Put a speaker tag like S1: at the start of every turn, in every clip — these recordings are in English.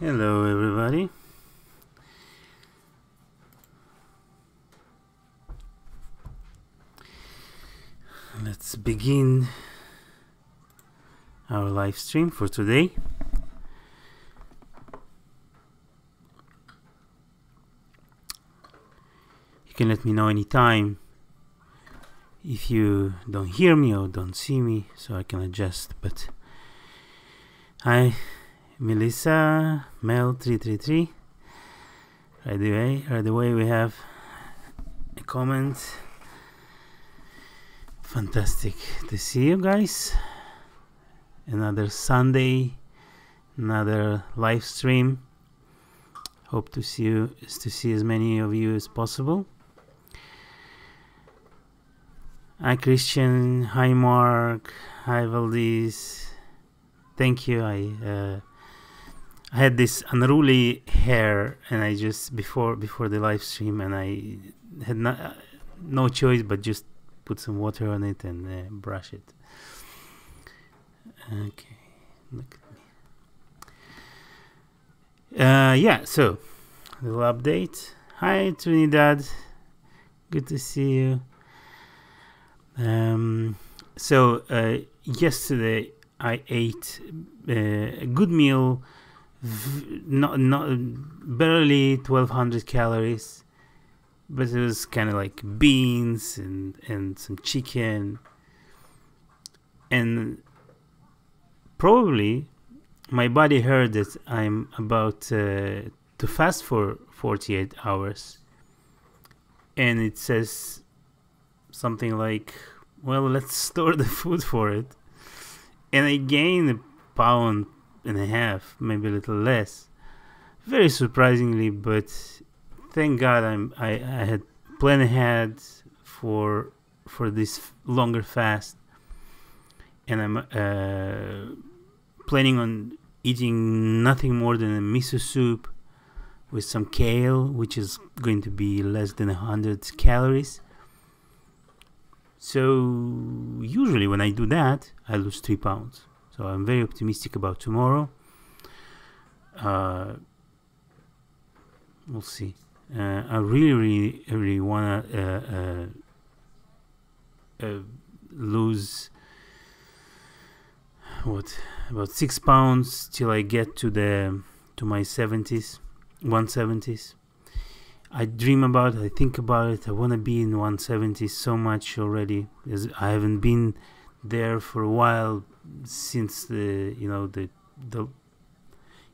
S1: Hello, everybody. Let's begin our live stream for today. You can let me know anytime if you don't hear me or don't see me, so I can adjust. But hi, Melissa, Mel333. Right away we have a comment. Fantastic to see you guys. Another Sunday, another live stream. Hope to see as many of you as possible. Hi Christian, hi Mark, hi Valdez. Thank you. I had this unruly hair, and I just before the live stream, and I had no choice but just put some water on it and brush it. Okay, look at me. Yeah, so little update. Hi Trinidad, good to see you. So yesterday I ate a good meal, not barely 1200 calories, but it was kind of like beans and some chicken, and probably my body heard that I'm about to fast for 48 hours, and it says something like, well, let's store the food for it. And I gained a pound and a half, maybe a little less, very surprisingly. But thank God I had planned ahead for this longer fast, and I'm planning on eating nothing more than a miso soup with some kale, which is going to be less than 100 calories. So usually when I do that, I lose 3 pounds. So I'm very optimistic about tomorrow. We'll see. I really wanna lose about 6 pounds till I get to my 170s. I dream about it, I think about it. I want to be in 170 so much already, as I haven't been there for a while, since the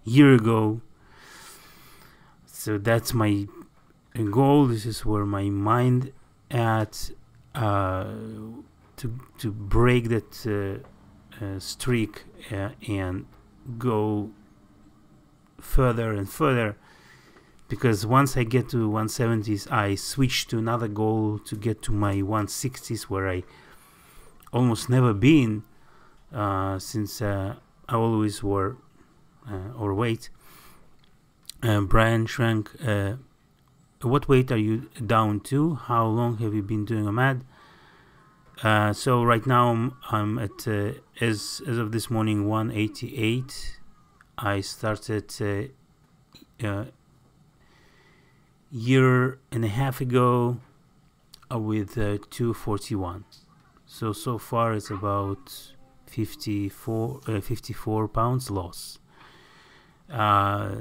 S1: year ago. So that's my goal. This is where my mind at, to break that streak and go further and further. Because once I get to 170s, I switch to another goal to get to my 160s, where I almost never been, since I always were overweight. Brian Shrank, what weight are you down to? How long have you been doing OMAD? So right now I'm at, as of this morning, 188. I started year and a half ago with 241. So far it's about 54 pounds loss. I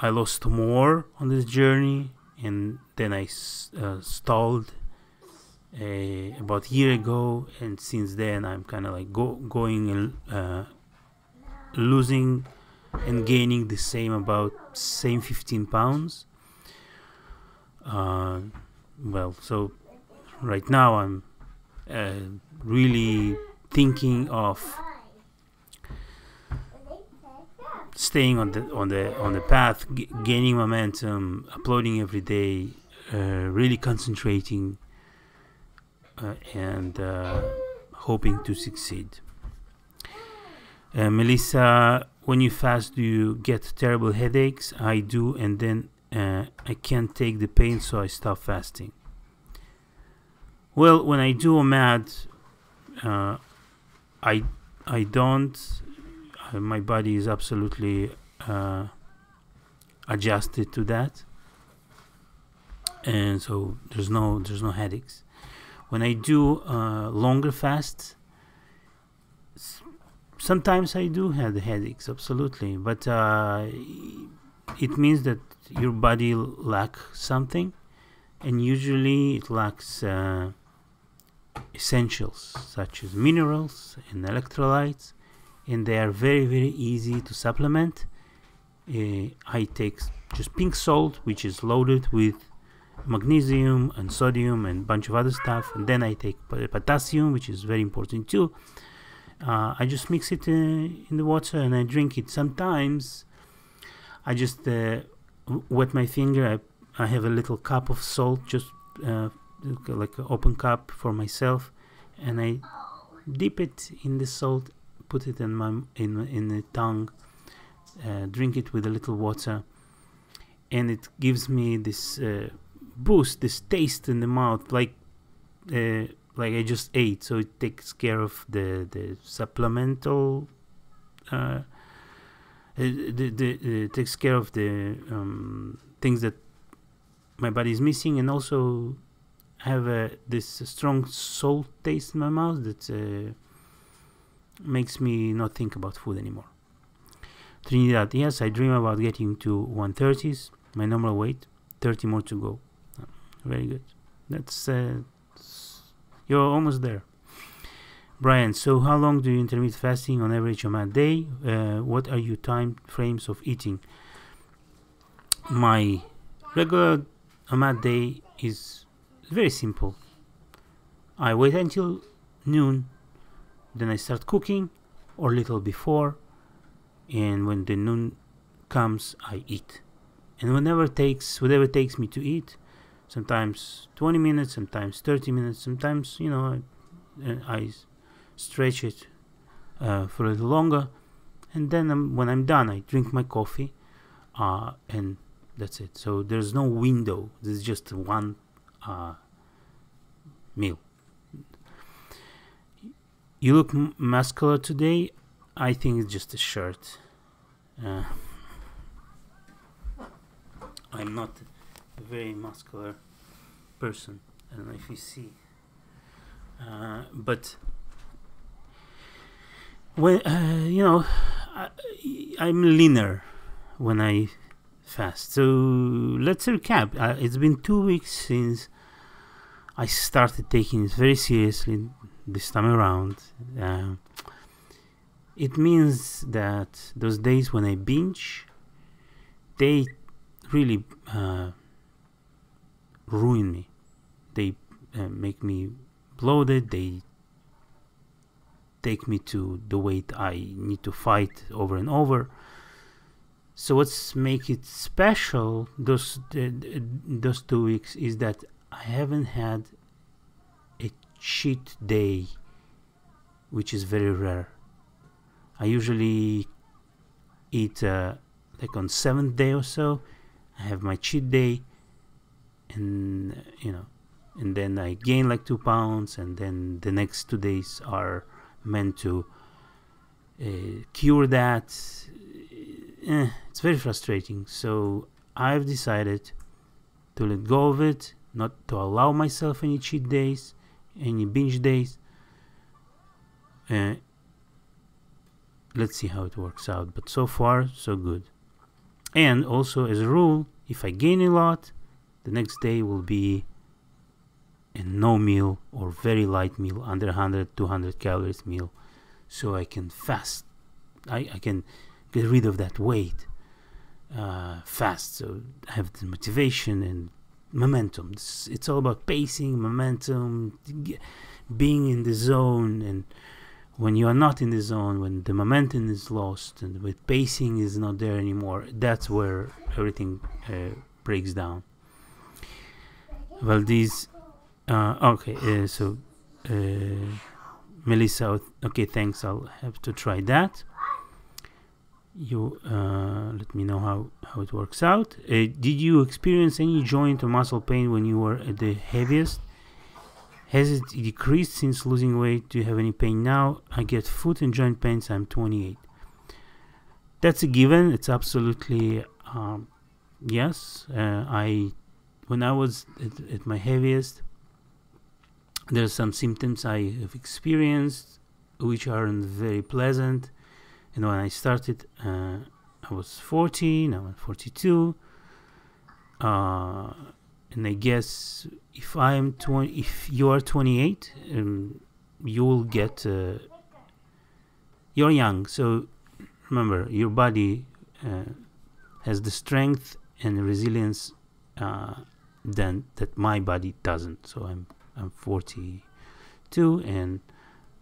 S1: lost more on this journey, and then I stalled about a year ago, and since then I'm kind of like going and losing and gaining the same 15 pounds. Well, so right now I'm really thinking of staying on the path, gaining momentum, uploading every day, really concentrating, and hoping to succeed. Melissa, when you fast, do you get terrible headaches? I do, and then I can't take the pain, so I stop fasting. Well, when I do OMAD, I don't. My body is absolutely adjusted to that, and so there's no headaches. When I do longer fasts, sometimes I do have the headaches, absolutely, but it means that your body lacks something, and usually it lacks essentials such as minerals and electrolytes, and they are very, very easy to supplement. I take just pink salt, which is loaded with magnesium and sodium and a bunch of other stuff, and then I take potassium, which is very important too. I just mix it in the water and I drink it. Sometimes I just wet my finger. I have a little cup of salt, just like an open cup for myself, and I dip it in the salt, put it in my in the tongue, drink it with a little water, and it gives me this boost, this taste in the mouth, like I just ate. So it takes care of the supplemental takes care of the things that my body is missing, and also have this strong salt taste in my mouth that makes me not think about food anymore. Trinidad, yes, I dream about getting to 130s, my normal weight, 30 more to go. Very good. That's you're almost there. Brian, so how long do you intermittent fasting on average on a day? What are your time frames of eating? My regular Ahmad day is very simple. I wait until noon, then I start cooking, or a little before, and when the noon comes, I eat. And whatever takes me to eat, sometimes 20 minutes, sometimes 30 minutes, sometimes, I stretch it for a little longer, and then when I'm done, I drink my coffee, and that's it. So there's no window. There's just one meal. You look muscular today. I think it's just a shirt. I'm not a very muscular person. I don't know if you see. But when I'm leaner when I fast. So let's recap. It's been 2 weeks since I started taking it very seriously this time around. It means that those days when I binge, they really ruin me. They make me bloated. They take me to the weight I need to fight over and over. So what's make it special those 2 weeks is that I haven't had a cheat day, which is very rare. I usually eat like on 7th day or so. I have my cheat day, and and then I gain like 2 pounds, and then the next 2 days are meant to cure that. It's very frustrating. So I've decided to let go of it, not to allow myself any cheat days, any binge days. Let's see how it works out, but so far so good. And also, as a rule, if I gain a lot, the next day will be a no meal or very light meal, under 100-200 calories meal, so I can fast. I can get rid of that weight fast, so I have the motivation and momentum. It's all about pacing, momentum, being in the zone. And when you are not in the zone, when the momentum is lost and with pacing is not there anymore, that's where everything breaks down. Well, these so Melissa, okay, thanks, I'll have to try that. You let me know how it works out. Did you experience any joint or muscle pain when you were at the heaviest? Has it decreased since losing weight? Do you have any pain now? I get foot and joint pains. I'm 28. That's a given. It's absolutely yes, when I was at my heaviest, there's some symptoms I have experienced which aren't very pleasant. And when I started, I was 40, now I'm 42. And I guess if if you are 28, you will get. You're young, so remember, your body has the strength and resilience that my body doesn't. So I'm 42, and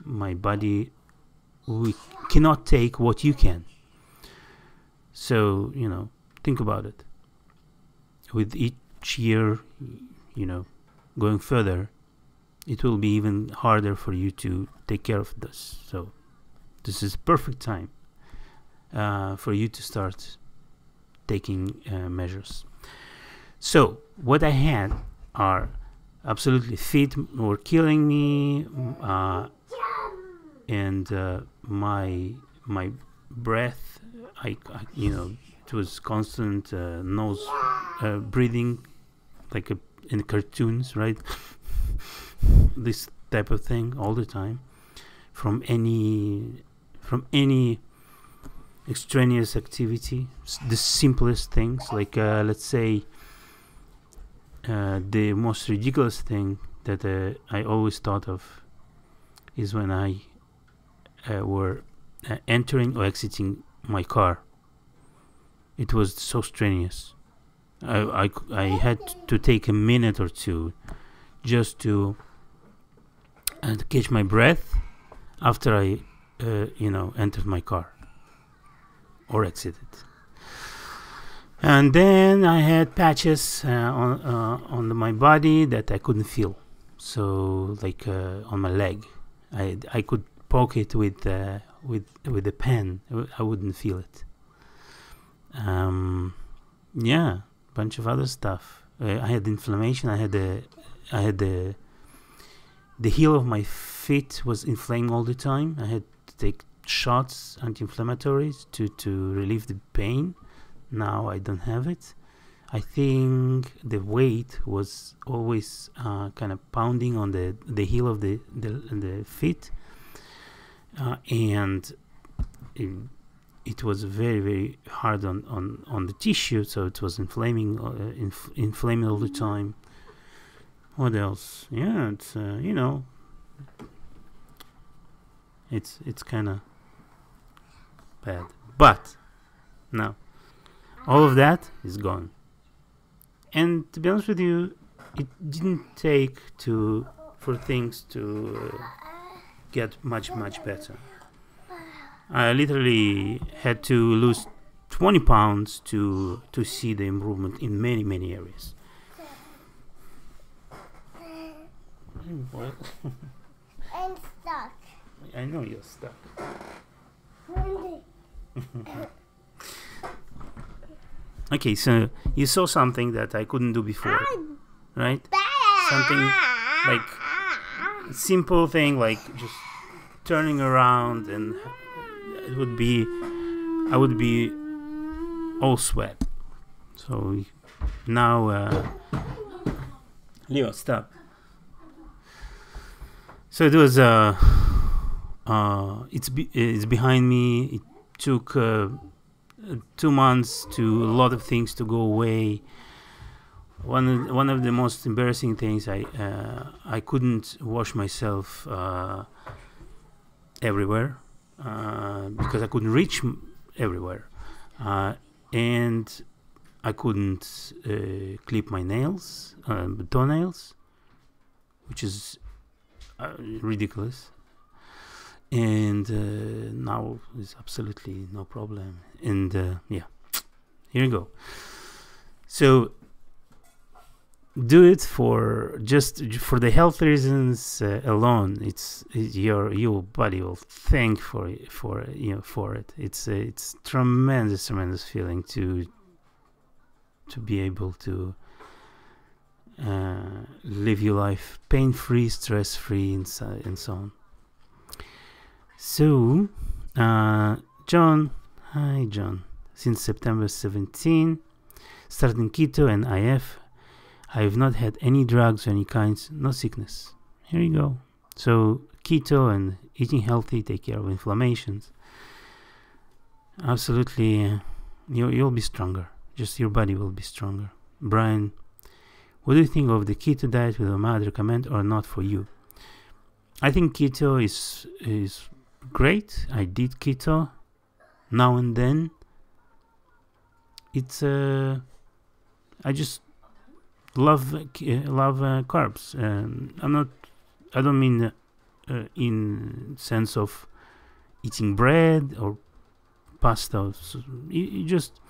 S1: my body, we cannot take what you can. So think about it. With each year, going further, it will be even harder for you to take care of this. So this is perfect time for you to start taking measures. So what I had are absolutely fit were killing me, and my breath, it was constant nose breathing, like in cartoons, right? This type of thing all the time from any extraneous activity. The simplest things, like let's say the most ridiculous thing that I always thought of is when I were entering or exiting my car. It was so strenuous. I had to take a minute or two just to catch my breath after I entered my car or exited. And then I had patches on my body that I couldn't feel. So like on my leg, I could poke it with a pen. I wouldn't feel it. Bunch of other stuff. I had inflammation. I had the heel of my feet was inflamed all the time. I had to take shots, anti-inflammatories, to relieve the pain. Now I don't have it. I think the weight was always kind of pounding on the heel of the feet, and it was very, very hard on the tissue, so it was inflaming all the time. What else? Yeah, it's it's kind of bad, but now all of that is gone. And to be honest with you, it didn't take for things to get much better. I literally had to lose 20 pounds to see the improvement in many areas. What?
S2: I'm stuck.
S1: I know you're stuck. Okay, so you saw something that I couldn't do before, right? Something like a simple thing, like just turning around, and I would be all sweat. So now, Leo, stop. So it was it's behind me. It took 2 months to a lot of things to go away. One of the most embarrassing things, I couldn't wash myself everywhere because I couldn't reach everywhere, and I couldn't clip my nails, toenails, which is ridiculous. And now is absolutely no problem. And here you go. So do it for the health reasons alone. Your body will thank for it. It's tremendous feeling to be able to live your life pain-free, stress-free, and so on. So, John, hi John, since September 17. Starting keto and IF. I have not had any drugs of any kinds, no sickness. Here you go. So keto and eating healthy take care of inflammations. Absolutely, you'll be stronger. Just your body will be stronger. Brian, what do you think of the keto diet? Will OMAD recommend or not for you? I think keto is great. I did keto now and then. It's I just love carbs. I don't mean in sense of eating bread or pasta. So you just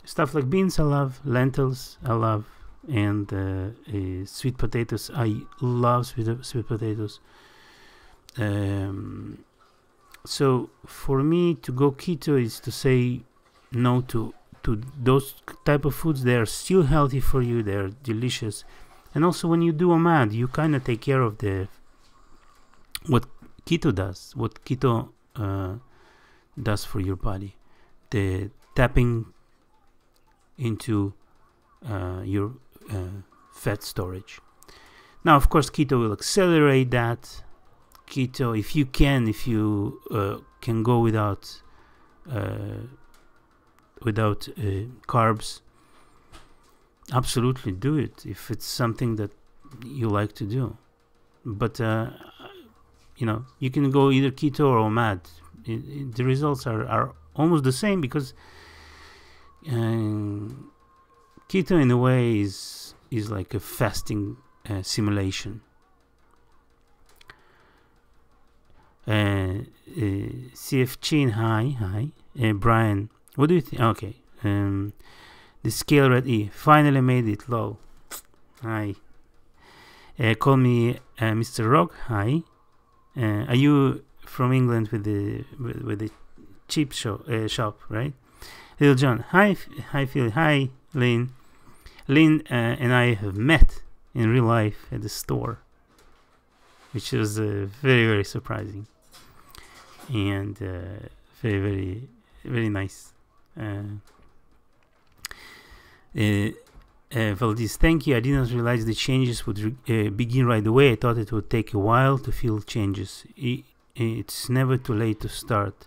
S1: stuff like beans I love, lentils I love, and sweet potatoes. I love sweet potatoes. So for me to go keto is to say no to those type of foods. They are still healthy for you. They are delicious. And also when you do OMAD, you kind of take care of what keto does, what keto does for your body. The tapping into your fat storage. Now, of course, keto will accelerate that. Keto, if you can go without carbs, absolutely do it if it's something that you like to do. But you can go either keto or OMAD. The results are almost the same, because keto in a way is like a fasting simulation. CF Chin, hi. Brian, what do you think? Okay. The scale red E finally made it low. Hi. Call me Mr. Rock. Hi. Are you from England with the cheap shop, right? Little John. Hi Phil. Hi Lynn. Lynn and I have met in real life at the store, which was very, very surprising and very, very, very nice. Valdez, thank you. I did not realize the changes would begin right away. I thought it would take a while to feel changes. It's never too late to start.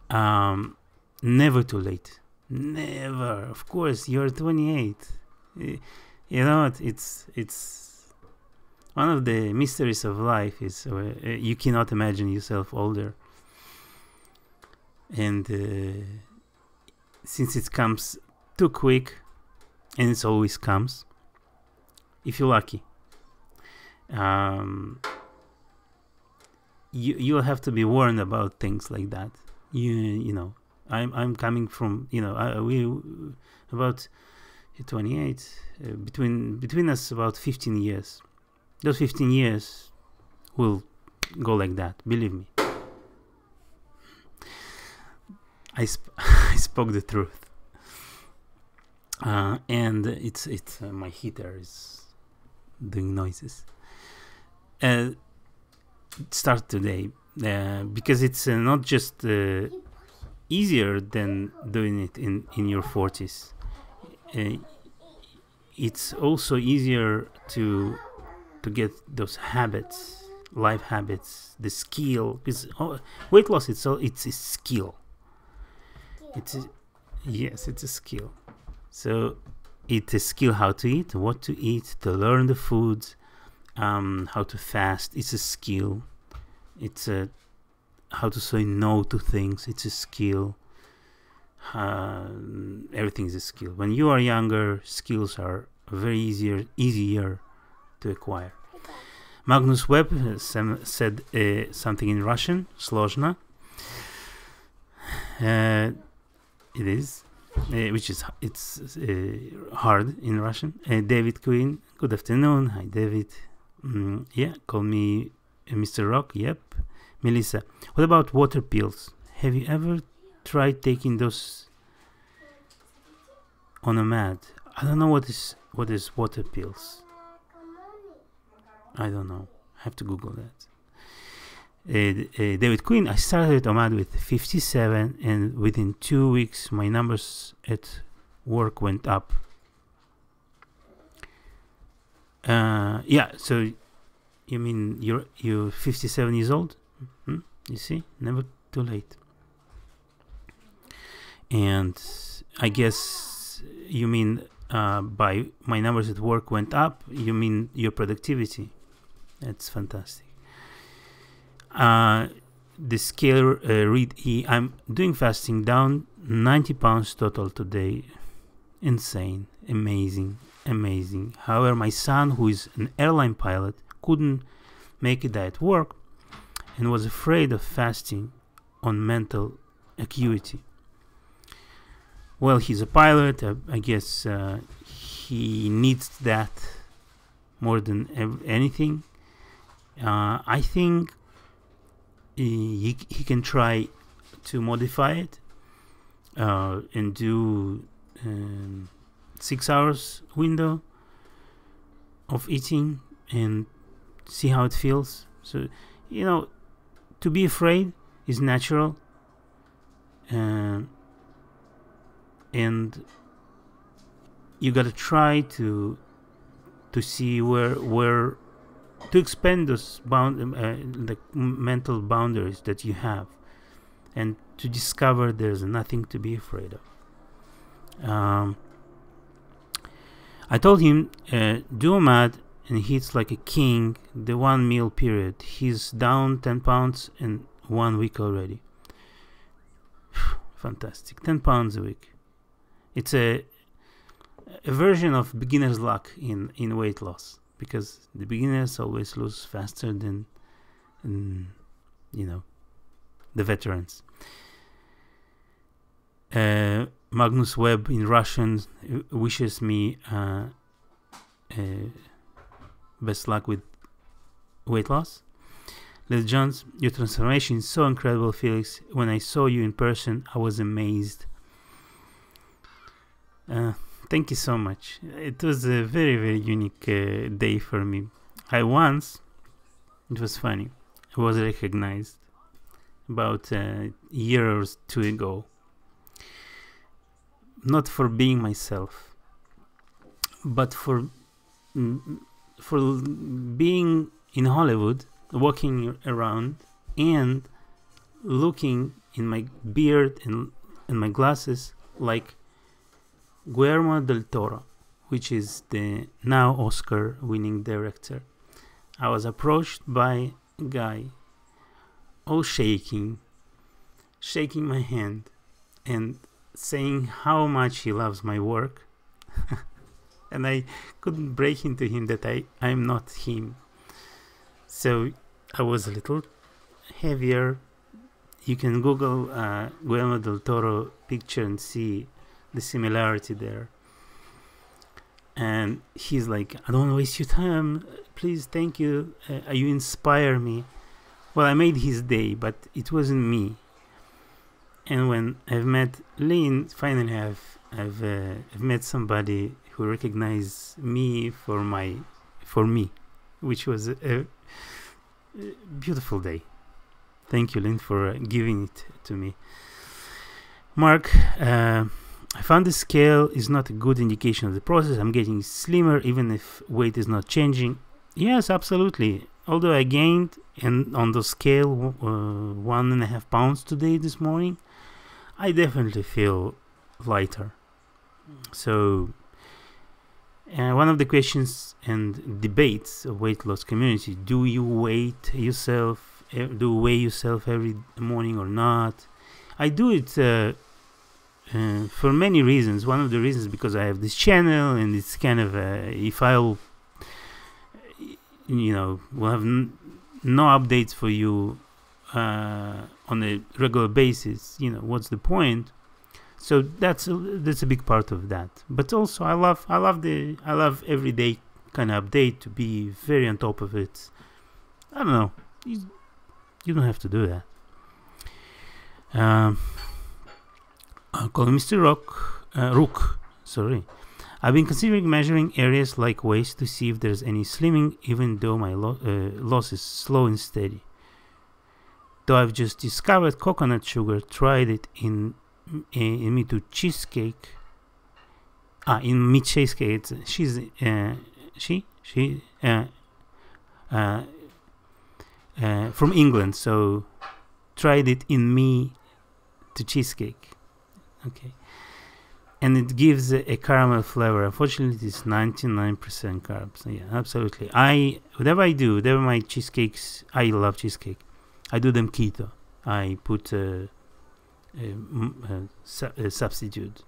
S1: Never too late. Never. Of course, you're 28. You know what? It's one of the mysteries of life is you cannot imagine yourself older. And since it comes too quick, and it always comes, if you're lucky, you'll have to be warned about things like that. You know, I'm coming from, we about 28, between us about 15 years. Those 15 years will go like that, believe me. I spoke the truth. And it's my heater is doing noises. Start today because it's not just easier than doing it in your 40s. It's also easier to get those habits, life habits, the skill. Because weight loss, it's a skill. It's a skill. So it's a skill how to eat, what to eat, to learn the foods, how to fast. It's a skill. It's how to say no to things. It's a skill. Everything is a skill. When you are younger, skills are very easier to acquire. Magnus Webb said something in Russian, sложно. It is. Which is hard in Russian. David Quinn, good afternoon. Hi, David. Call me Mr. Rock. Yep. Melissa, what about water pills? Have you ever tried taking those on a mat? I don't know what is water pills. I don't know. I have to Google that. David Quinn, I started OMAD with 57, and within 2 weeks my numbers at work went up. Yeah, so you mean you're 57 years old? You see, never too late. And I guess you mean by my numbers at work went up, you mean your productivity. That's fantastic. The scale read E. I'm doing fasting, down 90 pounds total today. Insane, amazing. However, my son, who is an airline pilot, couldn't make a diet work and was afraid of fasting on mental acuity. Well, he's a pilot. I guess he needs that more than anything. I think he can try to modify it and do 6 hours window of eating and see how it feels. So, to be afraid is natural, and you gotta try to see where to expand those the mental boundaries that you have, and to discover there's nothing to be afraid of. I told him, do a math and he eats like a king the 1 meal period. He's down 10 pounds in 1 week already. Fantastic. 10 pounds a week. It's a version of beginner's luck in weight loss, because the beginners always lose faster than the veterans. Magnus Webb in Russian wishes me best luck with weight loss. Les Jones, your transformation is so incredible, Felix. When I saw you in person, I was amazed. Thank you so much. It was a very, very unique day for me. It was funny, I was recognized about a year or two ago. Not for being myself, but for being in Hollywood, walking around and looking in my beard and my glasses like Guillermo del Toro, which is the now Oscar-winning director. I was approached by a guy, all shaking my hand and saying how much he loves my work. And I couldn't break into him that I'm not him. So I was a little heavier. You can Google Guillermo del Toro picture and see the similarity there. And he's like, I don't want to waste your time. Please, thank you. You inspire me. Well, I made his day, but it wasn't me. And when I've met Lynn, finally I've met somebody who recognized me for me, which was a beautiful day. Thank you, Lynn, for giving it to me. Mark, I found the scale is not a good indication of the process. I'm getting slimmer even if weight is not changing. Yes, absolutely. Although I gained on the scale 1.5 pounds this morning, I definitely feel lighter. So one of the questions and debates of weight loss community: do you weigh yourself every morning or not? I do it for many reasons. One of the reasons because I have this channel, and it's kind of if I'll we'll have no updates for you on a regular basis. What's the point? So that's a big part of that. But also I love everyday kind of update, to be very on top of it. I don't know. You don't have to do that. Call Mr. Rook. Sorry. I've been considering measuring areas like waist to see if there's any slimming, even though my loss is slow and steady. Though I've just discovered coconut sugar, tried it in me to cheesecake, in meat cheesecake, she's she from England, so tried it in me to cheesecake. Okay. And it gives a caramel flavor. Unfortunately, it's 99% carbs. Yeah, absolutely. Whatever I do, whatever my cheesecakes, I love cheesecake. I do them keto. I put a substitute,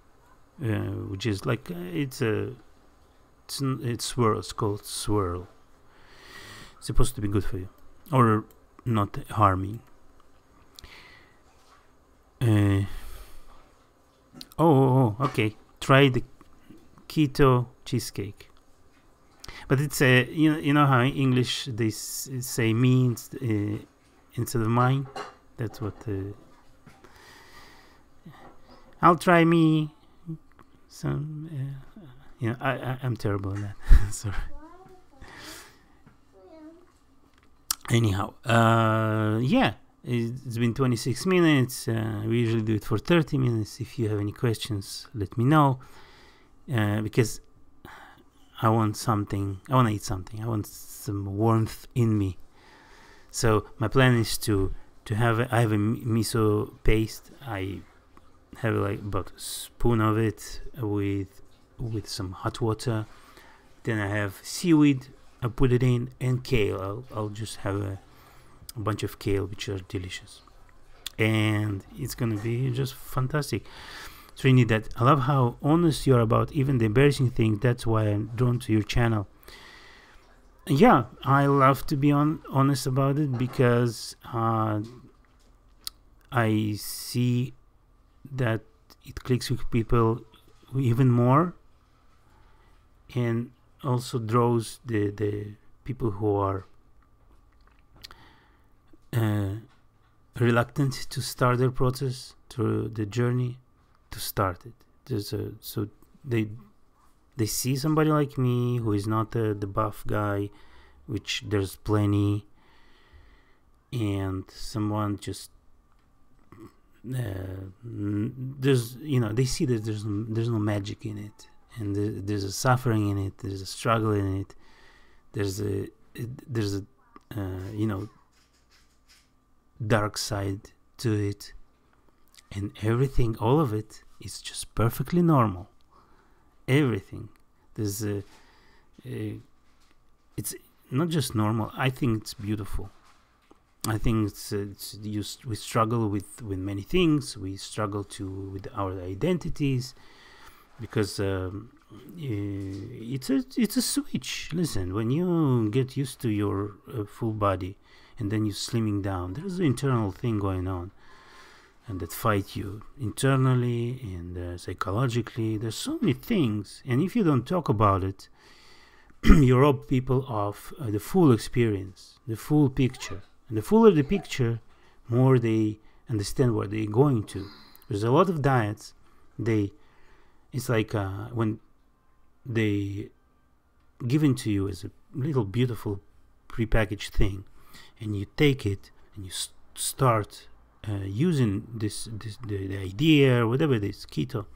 S1: which is like it's swirl. It's called swirl. It's supposed to be good for you, or not harming. Okay. Try the keto cheesecake. But it's you know how in English they say me instead of mine. That's what. I'll try me. Some. I'm terrible at that. Sorry. Anyhow, yeah. It's been 26 minutes. We usually do it for 30 minutes. If you have any questions, let me know. Because I want something. I want to eat something. I want some warmth in me. So my plan is to have. I have a miso paste. I have like about a spoon of it with some hot water. Then I have seaweed. I put it in, and kale. I'll just have a bunch of kale, which are delicious, and it's gonna be just fantastic. So you need that. I love how honest you are about even the embarrassing thing. That's why I'm drawn to your channel. Yeah, I love to be honest about it, because I see that it clicks with people even more, and also draws the people who are reluctant to start their process, through the journey, to start it. So they see somebody like me who is not the buff guy, which there's plenty, and someone just there's they see that there's no magic in it, and there's a suffering in it, there's a struggle in it, there's a dark side to it, and everything, all of it is just perfectly normal. Everything. There's it's not just normal. I think it's beautiful. I think we struggle with many things. We struggle with our identities, because it's a switch. Listen, when you get used to your full body, and then you're slimming down, there's an internal thing going on, and that fight you internally and psychologically. There's so many things, and if you don't talk about it, you rob people of the full experience, the full picture. And the fuller the picture, more they understand what they're going to. There's a lot of diets. It's like when they given to you as a little beautiful prepackaged thing, and you take it and you start using the idea, whatever it is, keto.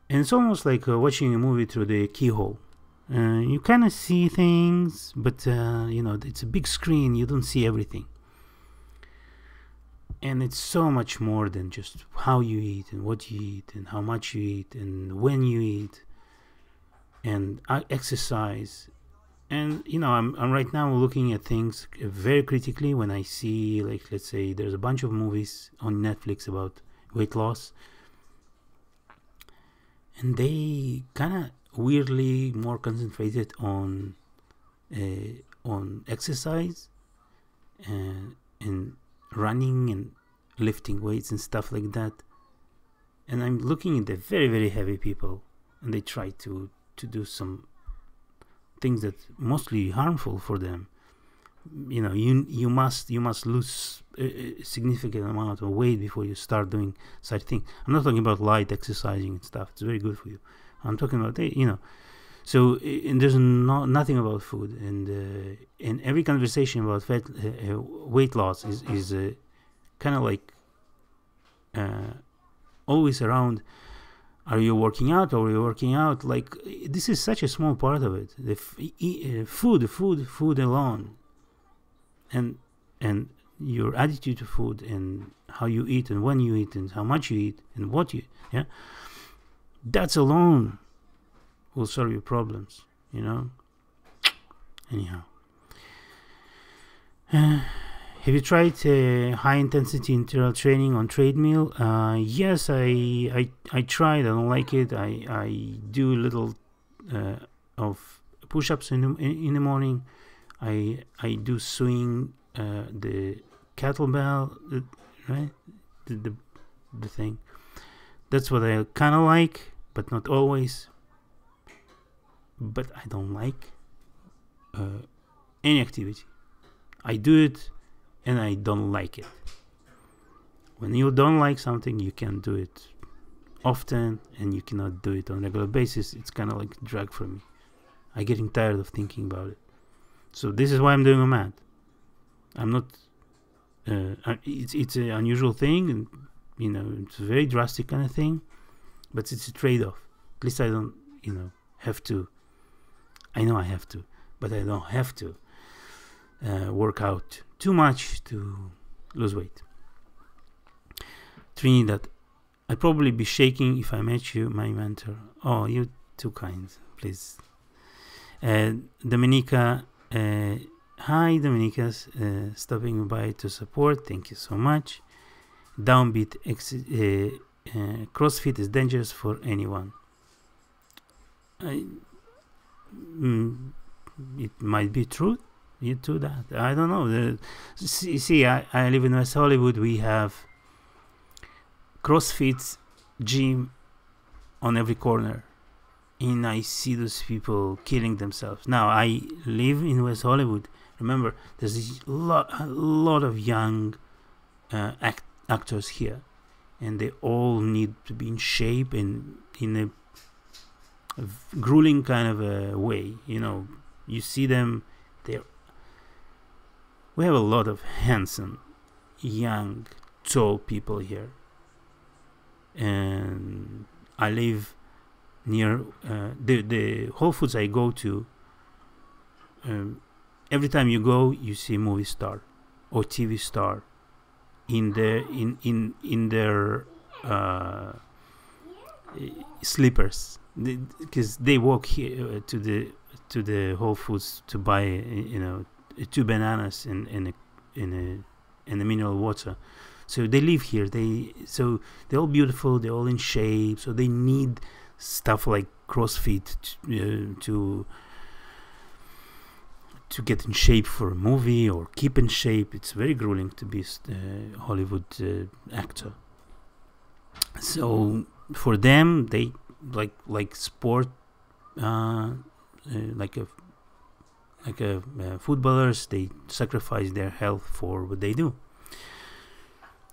S1: And it's almost like watching a movie through the keyhole. You kind of see things, but it's a big screen. You don't see everything, and it's so much more than just how you eat and what you eat and how much you eat and when you eat and exercise. And I'm right now looking at things very critically when I see, like, let's say there's a bunch of movies on Netflix about weight loss, and they kind of weirdly more concentrated on exercise and running and lifting weights and stuff like that. And I'm looking at the very, very heavy people, and they try to do some things that mostly harmful for them. You must lose a significant amount of weight before you start doing such things. I'm not talking about light exercising and stuff. It's very good for you. I'm talking about so, and there's nothing about food, and every conversation about weight loss is kind of like always around Are you working out? Or are you working out? Like, this is such a small part of it. The food alone, and your attitude to food, and how you eat, and when you eat, and how much you eat, and what you, yeah, that's alone will solve your problems, you know. Anyhow, have you tried high intensity interval training on treadmill? Yes, I tried. I don't like it. I do a little of push-ups in the morning. I do swing the kettlebell, right? The thing. That's what I kind of like, but not always. But I don't like any activity. I do it, and I don't like it. When you don't like something, you can do it often, and you cannot do it on a regular basis. It's kind of like a drag for me. I'm getting tired of thinking about it. So this is why I'm doing a mat. I'm not. It's an unusual thing, and you know, it's a very drastic kind of thing, but it's a trade-off. At least I don't, you know, have to. I know I have to, but I don't have to work out too much to lose weight. Trinidad, I'd probably be shaking if I met you, my mentor. Oh, you're too kind, please. Dominica, hi Dominicas, stopping by to support. Thank you so much. Downbeat, CrossFit is dangerous for anyone. It might be true. You do that. I don't know. See, I live in West Hollywood. We have CrossFit gym on every corner, and I see those people killing themselves. Now, I live in West Hollywood. Remember, there's a lot of young actors here, and they all need to be in shape and in a grueling kind of a way. You know, you see them. We have a lot of handsome, young, tall people here, and I live near the Whole Foods I go to. Every time you go, you see a movie star or TV star in their slippers, because they walk here to the Whole Foods to buy, you know, 2 bananas and a mineral water. So they live here. So they're all beautiful. They're all in shape. So they need stuff like CrossFit to get in shape for a movie or keep in shape. It's very grueling to be a Hollywood actor. So for them, they like sport, like footballers. They sacrifice their health for what they do.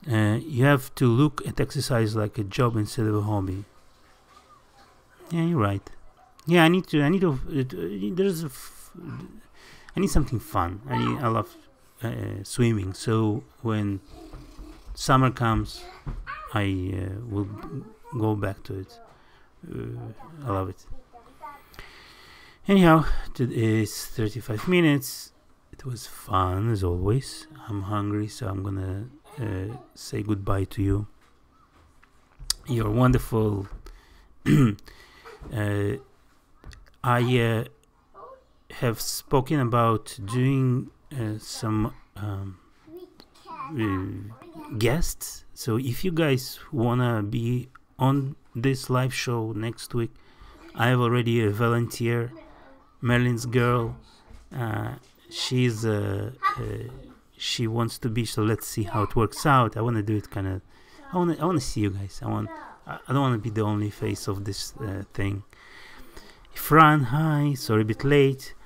S1: You have to look at exercise like a job instead of a hobby. Yeah, you're right. Yeah, I need something fun. I love swimming. So when summer comes, I will go back to it. I love it. Anyhow, it's 35 minutes. It was fun as always. I'm hungry, so I'm gonna say goodbye to you. You're wonderful. I have spoken about doing some guests. So if you guys wanna be on this live show next week, I have already a volunteer, Merlin's girl. She wants to be, so let's see how it works out. I want to do it kind of. I want to see you guys. I don't want to be the only face of this thing. Fran, hi. Sorry, a bit late.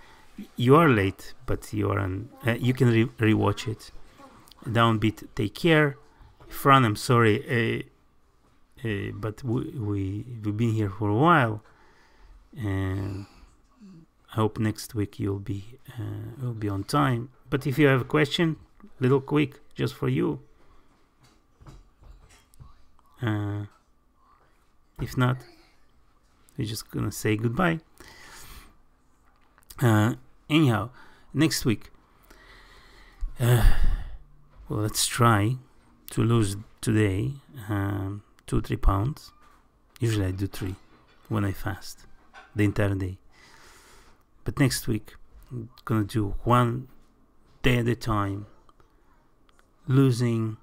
S1: You are late, but you are on. You can rewatch it. Downbeat, take care. Fran, I'm sorry, but we've been here for a while, and I hope next week you'll be on time. But if you have a question, little quick, just for you. If not, we're just gonna say goodbye. Anyhow, next week, well, let's try to lose today 2-3 pounds. Usually I do 3 when I fast the entire day. But next week, I'm gonna do 1 day at a time, losing,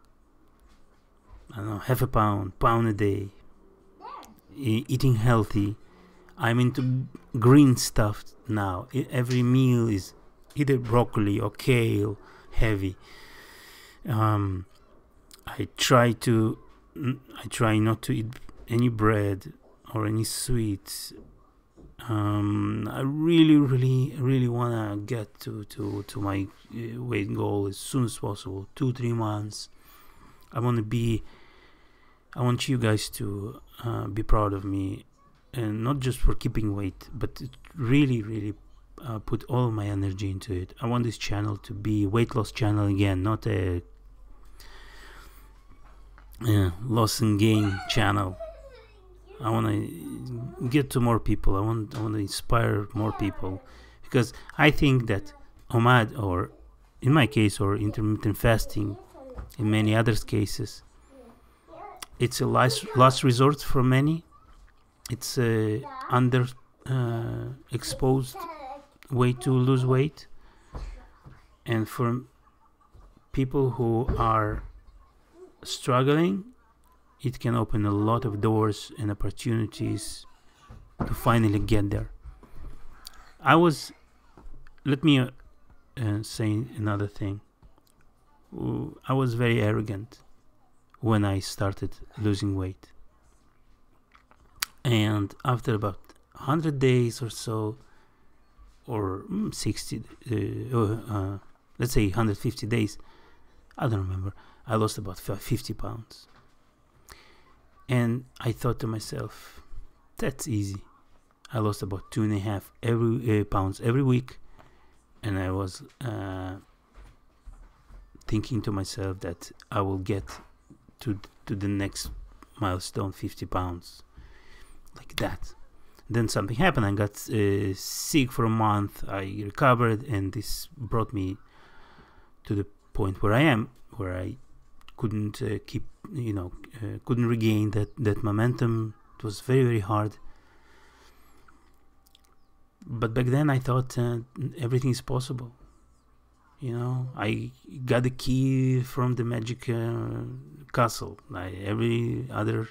S1: I don't know, half a pound a day, eating healthy. I'm into green stuff now. Every meal is either broccoli or kale heavy. I try not to eat any bread or any sweets. I really wanna get to my weight goal as soon as possible. 2-3 months. I want you guys to be proud of me, and not just for keeping weight, but really put all my energy into it. I want this channel to be a weight loss channel again, not a loss and gain channel. I want to get to more people. I want to inspire more people, because I think that OMAD, or in my case, or intermittent fasting, in many others cases, it's a last resort for many. It's a under exposed way to lose weight, and for people who are struggling, it can open a lot of doors and opportunities to finally get there. Let me say another thing. I was very arrogant when I started losing weight, and after about 100 days or so, or 60, let's say 150 days, I don't remember, I lost about 50 pounds. And I thought to myself, that's easy. I lost about 2.5 pounds every week, and I was thinking to myself that I will get to the next milestone, 50 pounds, like that. Then something happened. I got sick for a month. I recovered, and this brought me to the point where I am, where I couldn't couldn't regain that momentum. It was very hard. But back then I thought everything is possible. I got the key from the magic castle. Every other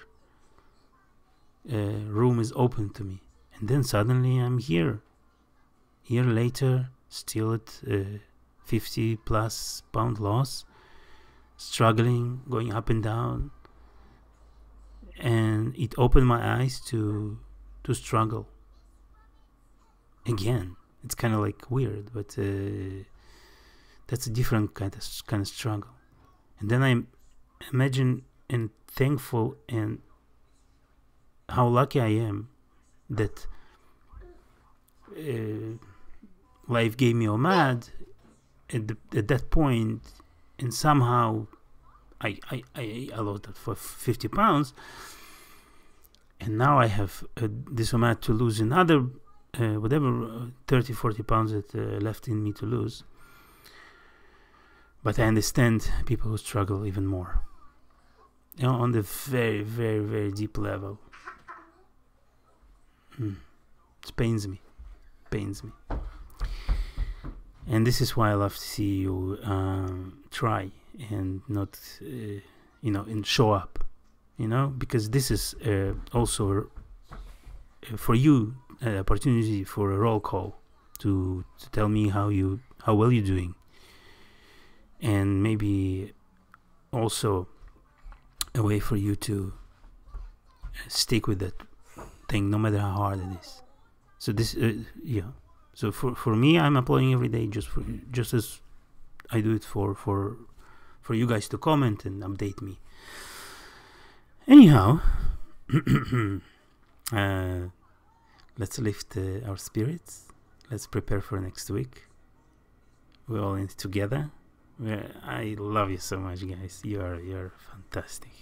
S1: room is open to me. And then suddenly I'm here. A year later, still at 50 plus pound loss, struggling, going up and down. And it opened my eyes to struggle again. It's kind of like weird, but that's a different kind of struggle. And then I imagine and thankful and how lucky I am that life gave me OMAD at that point, and somehow I lost that for 50 pounds, and now I have this OMAD to lose another 30-40 pounds that left in me to lose. But I understand people who struggle even more, on the very deep level. It pains me. And this is why I love to see you try and not, and show up, because this is also for you an opportunity for a roll call to tell me how well you're doing, and maybe also a way for you to stick with that thing no matter how hard it is. So this so for me, I'm uploading every day just as I do it for you guys to comment and update me. Anyhow, let's lift our spirits. Let's prepare for next week. We're all in it together. I love you so much, guys. You're fantastic.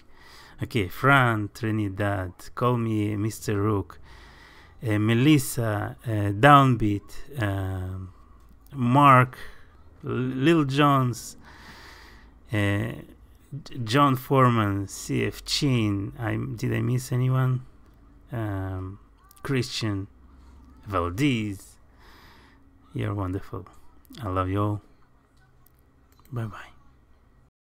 S1: Okay, Fran, Trinidad, call me Mr. Rook, Melissa, Downbeat, Mark, Lil Jones, John Foreman, CF Chin. Did I miss anyone? Christian, Valdez. You're wonderful. I love you all. Bye bye.